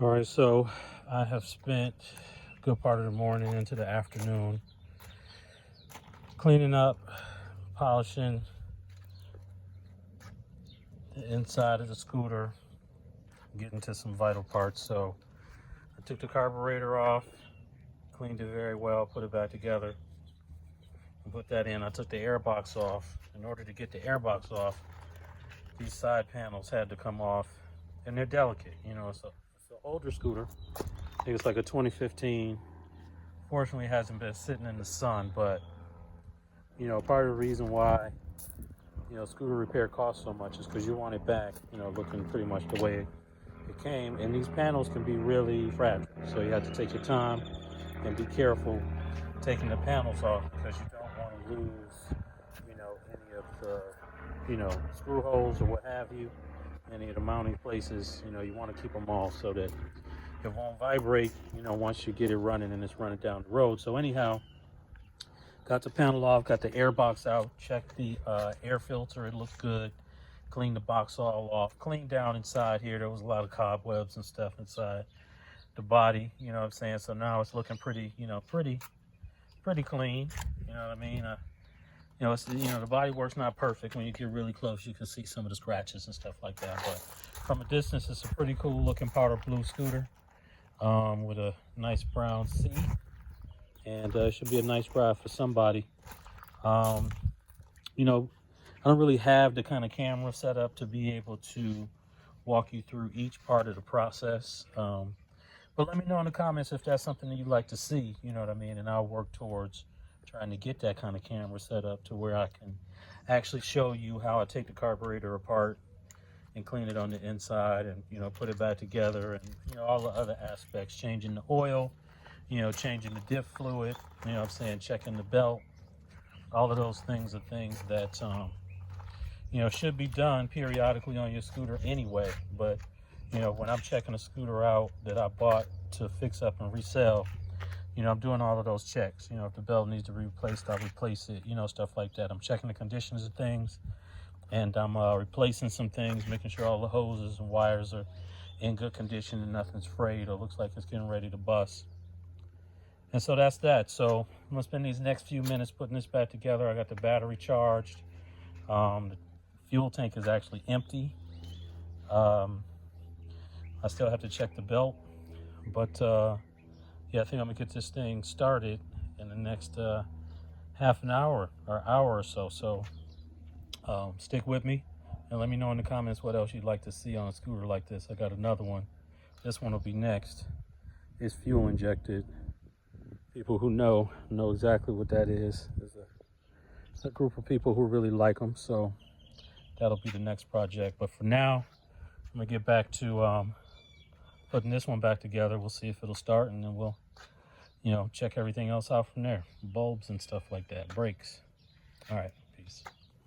All right, so I have spent a good part of the morning into the afternoon cleaning up, polishing the inside of the scooter, getting to some vital parts. So I took the carburetor off, cleaned it very well, put it back together, and put that in. I took the air box off. In order to get the air box off, these side panels had to come off, and they're delicate. It's an older scooter. I think it's like a 2015. Fortunately, it hasn't been sitting in the sun, but part of the reason why scooter repair costs so much is because you want it back, looking pretty much the way it came. And these panels can be really fragile, so you have to take your time and be careful taking the panels off, because you don't want to lose, any of the, screw holes or what have you, any of the mounting places. You want to keep them off so that it won't vibrate, once you get it running and it's running down the road. So anyhow, got the panel off, got the air box out, checked the air filter, it looked good. Cleaned the box all off, cleaned down inside here. There was a lot of cobwebs and stuff inside the body, you know what I'm saying? So now it's looking pretty, pretty clean, you know what I mean? It's, the body work's not perfect. When you get really close, you can see some of the scratches and stuff like that. But from a distance, it's a pretty cool looking powder blue scooter with a nice brown seat. And it should be a nice ride for somebody. I don't really have the kind of camera set up to be able to walk you through each part of the process. But let me know in the comments if that's something that you'd like to see, you know what I mean? And I'll work towards trying to get that kind of camera set up to where I can actually show you how I take the carburetor apart and clean it on the inside and, put it back together, and, all the other aspects, changing the oil, changing the diff fluid, checking the belt. All of those things are things that, should be done periodically on your scooter anyway. But, when I'm checking a scooter out that I bought to fix up and resell, I'm doing all of those checks. If the belt needs to be replaced, I'll replace it, stuff like that. I'm checking the conditions of things, and I'm replacing some things, making sure all the hoses and wires are in good condition and nothing's frayed or looks like it's getting ready to bust. And so that's that. So I'm gonna spend these next few minutes putting this back together. I got the battery charged. The fuel tank is actually empty. I still have to check the belt, but yeah, I think I'm gonna get this thing started in the next half an hour or hour or so. So stick with me and let me know in the comments what else you'd like to see on a scooter like this. I got another one. This one will be next. It's fuel injected. People who know exactly what that is. There's a group of people who really like them, so that'll be the next project. But for now, I'm gonna get back to putting this one back together. We'll see if it'll start, and then we'll check everything else out from there. Bulbs and stuff like that, brakes. All right, peace.